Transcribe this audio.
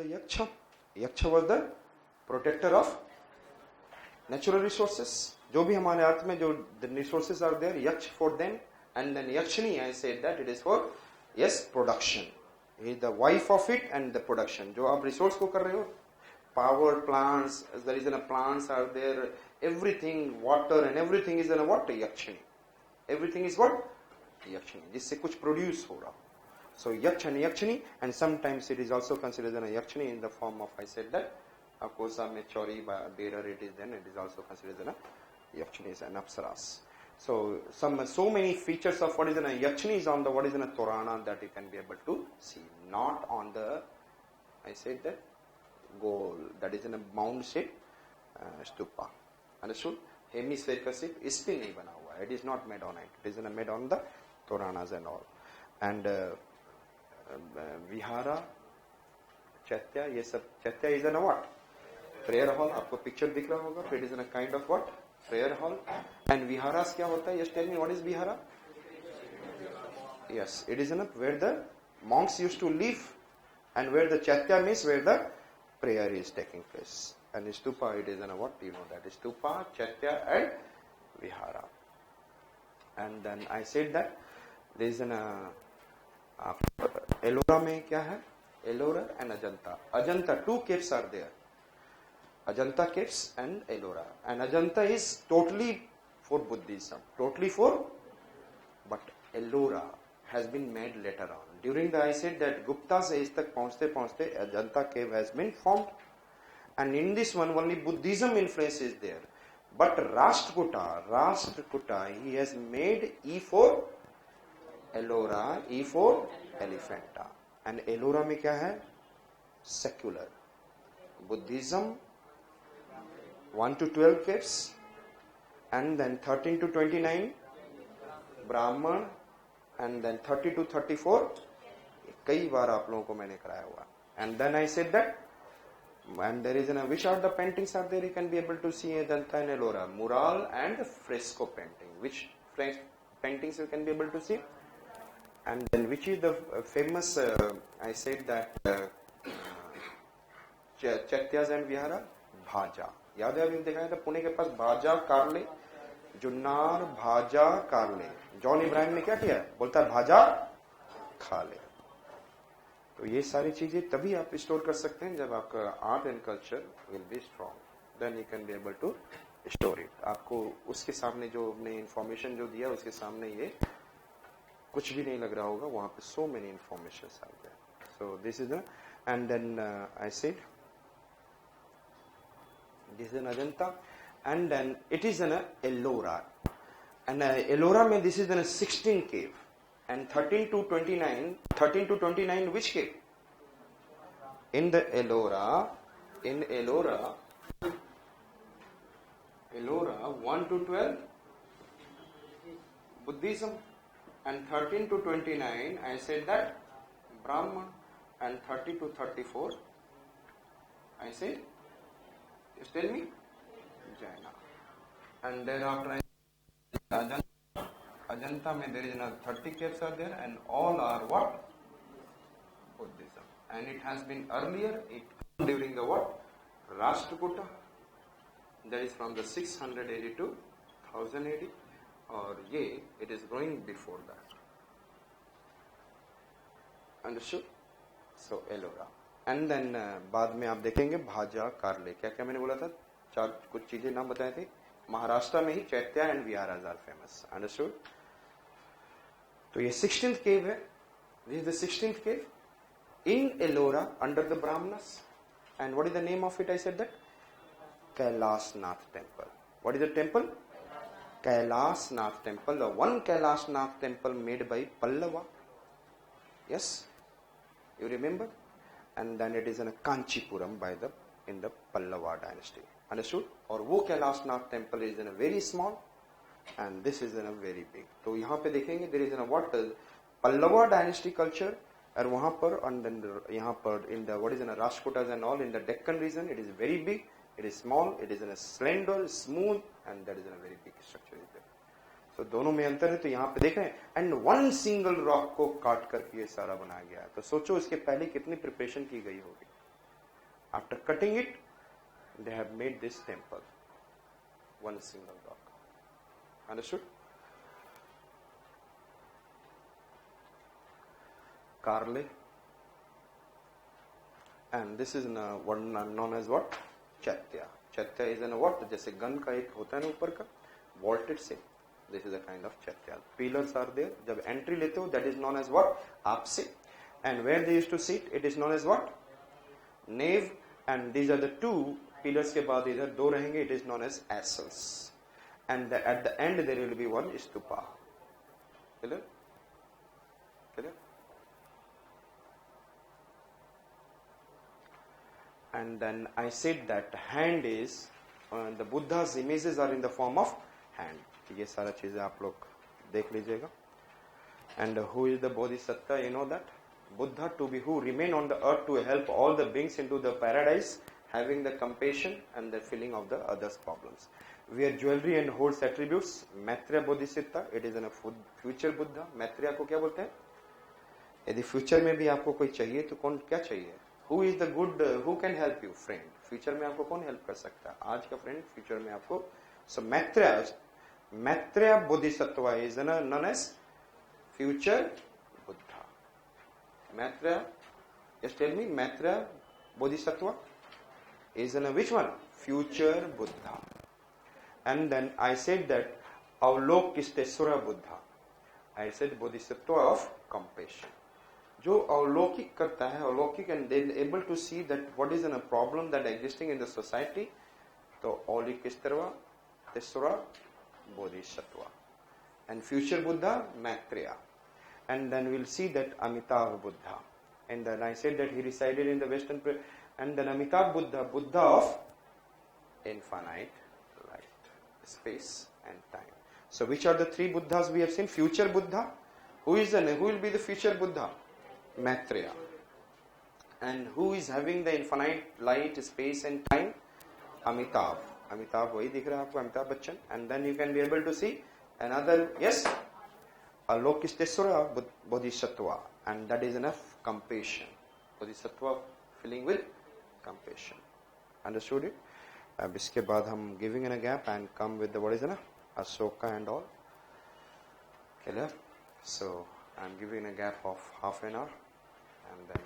Yaksha. Yaksha was the protector of natural resources. जो भी हमारे अर्थ में जो the resources are there, yaksh for them, and then yakshini, I said that it is for yes production. He is the wife of it and the production. जो आप resource को कर रहे हो, power plants, there is a plants are there, everything, water and everything is in a what? Yakshini. Everything is what? Yakshini. जिससे कुछ produce हो रहा हो. So yaksh and yakshini, and sometimes it is also considered as a yakshini in the form of, I said that, of course, chori, bearer it is, then it is also considered as a yakshini and apsaras. So so many features of what is in a yakshini is on the what is in a Torana that you can be able to see, not on the, I said that, gold, that is in a mound shape stupa. Understood? Hemispherical shape, इस पे नहीं बना हुआ, it is not made on it, it is made on the Toranas and all. And Vihara, Chaitya, ये सब, Chaitya is in a what? Prayer hall. आपको picture दिख रहा होगा, it is in a kind of what? Prayer hall. And Viharas क्या होता है? Just tell me what is Vihara? Yes, it is in a where the monks used to live, and where the Chaitya means where the prayer is taking place. And Stupa, it is in a what? You know that Stupa, Chaitya and Vihara. And then I said that there is an Ellora में क्या है? Ellora and Ajanta. Ajanta, two caves are there. Ajanta caves and Ellora. And Ajanta is totally for Buddhism. Totally for, but Ellora has been made later on. During the, I said that Gupta's age तक पहुँचते पहुँचते Ajanta cave has been formed. And in this one only Buddhism influence is there. But Rashtrakuta, he has made E for Ellora, E for Elephanta. And Ellora में क्या है? Secular. Buddhism 1 to 12 caves, and then 13 to 29 Brahman, and then 30 to 34 कई बार आप लोगों को मैंने कराया हुआ. And then I said that, and there is which are the paintings are there, you can be able to see Ajanta and Ellora, mural and fresco painting. Which paintings you can be able to see? And then which is the famous, I said that Chaityas and Vihara? Bhaja. याद है अभी देखा था पुणे के पास भाजा कारले, जुन्नार भाजा कारले. John Ibrahim ने क्या किया? बोलता है भाजा खा ले. तो ये सारी चीजें तभी आप स्टोर कर सकते हैं जब आपका art and culture will be strong, then you can be able to store it. आपको उसके सामने जो हमने इंफॉर्मेशन जो दिया उसके सामने ये कुछ भी नहीं लग रहा होगा. वहां पे so many information are there. So this is and then I said this is an Ajanta, and then it is an Ellora, and Ellora में this is an 16 cave, and 13 to 29 which cave? In the Ellora 1 to 12 Buddhism, and 13 to 29 I said that Brahman, and 30 to 34 I said, just tell me, Jaina. And thereafter Ajanta mein there is another 30 caves are there, and all are what? Buddhism. And it has been earlier, it during the what? Rashtrakuta. That is from the 600 AD to 1000 AD, or it is going before that. Understood? So Ellora. And then बाद में आप देखेंगे भाजा कारले. क्या क्या मैंने बोला था? चार कुछ चीजें नाम बताए थे. महाराष्ट्र में ही chaitya and viharas are famous. Understood? तो ये 16th केव है. This is the 16th cave in Ellora under the Brahmanas. And what is the name of it? I said that Kailashnath temple. What is the temple? Kailashnath temple. The one Kailashnath temple made by Pallava. Yes, you remember? And then it is in a Kanchipuram in the Pallava dynasty. Understood? और वो Kailashnath temple is in a very small, and this is in a very big. तो यहाँ पे देखेंगे there is in a what? Pallava dynasty culture, और वहाँ पर and then यहाँ पर in the what is in a Rashtrakutas and all in the Deccan region, it is very big, it is small, it is in a slender, smooth, and that is in a very big structure is there. तो दोनों में अंतर है. तो यहाँ पे देख रहे हैं, एंड वन सिंगल रॉक को काट करके ये सारा बनाया गया है. तो सोचो इसके पहले कितनी प्रिपरेशन की गई होगी. After cutting it, they have made this temple. One single rock. Understood? Karle. And this is one known as what? Chaitya. Chaitya is in a what? जैसे गन का एक होता है ना ऊपर का vaulted से. This is a kind of chaitya. Pillars are there. जब entry लेते हो, that is known as what? Apse. And where they used to sit, it is known as what? Nave. And these are the two pillars के बाद इधर दो रहेंगे. It is known as asels. And at the end there will be one stupa. Clear? Clear? And then I said that hand is, the Buddha's images are in the form of hand. ये सारा चीजें आप लोग देख लीजिएगा. And who is the Bodhisattva? You know that? Buddha to be who remain on the earth to help all the beings into the paradise, having the compassion and the feeling of the others' problems. Wear jewelry and holds attributes. Maitreya Bodhisattva, it is in a future Buddha. Maitreya को क्या बोलते हैं? यदि future में भी आपको कोई चाहिए तो कौन क्या चाहिए? Who is the good? Who can help you, friend? Future में आपको कौन हेल्प कर सकता है? आज का फ्रेंड फ्यूचर में आपको. So Maitreya Bodhisattva is known as future Buddha. Maitreya, just tell me, Maitreya Bodhisattva is which one? Future Buddha. And then I said that Avalokitesvara Buddha. I said Bodhisattva of compassion. जो अवलौकिक करता है, अवलौकिक and then able to see that what is a problem that existing in the society. तो Avalokitesvara Bodhisattva. And future Buddha, Maitreya. And then we'll see that Amitabha Buddha. And then I said that he resided in the Western. And then Amitabha Buddha, Buddha of infinite light, space and time. So which are the three Buddhas we have seen? Future Buddha. Who will be the future Buddha? Maitreya. And who is having the infinite light, space and time? Amitabha. Amitabha वही दिख रहा है आपको, Amitabh Bachchan. And then you can be able to see another, yes, Avalokitesvara Bodhisattva. And that is enough compassion. Bodhisattva filling with compassion. Understood it? अब इसके बाद हम giving in a gap and come with the what is Asoka and all. Clear? So I'm giving a gap of half an hour and then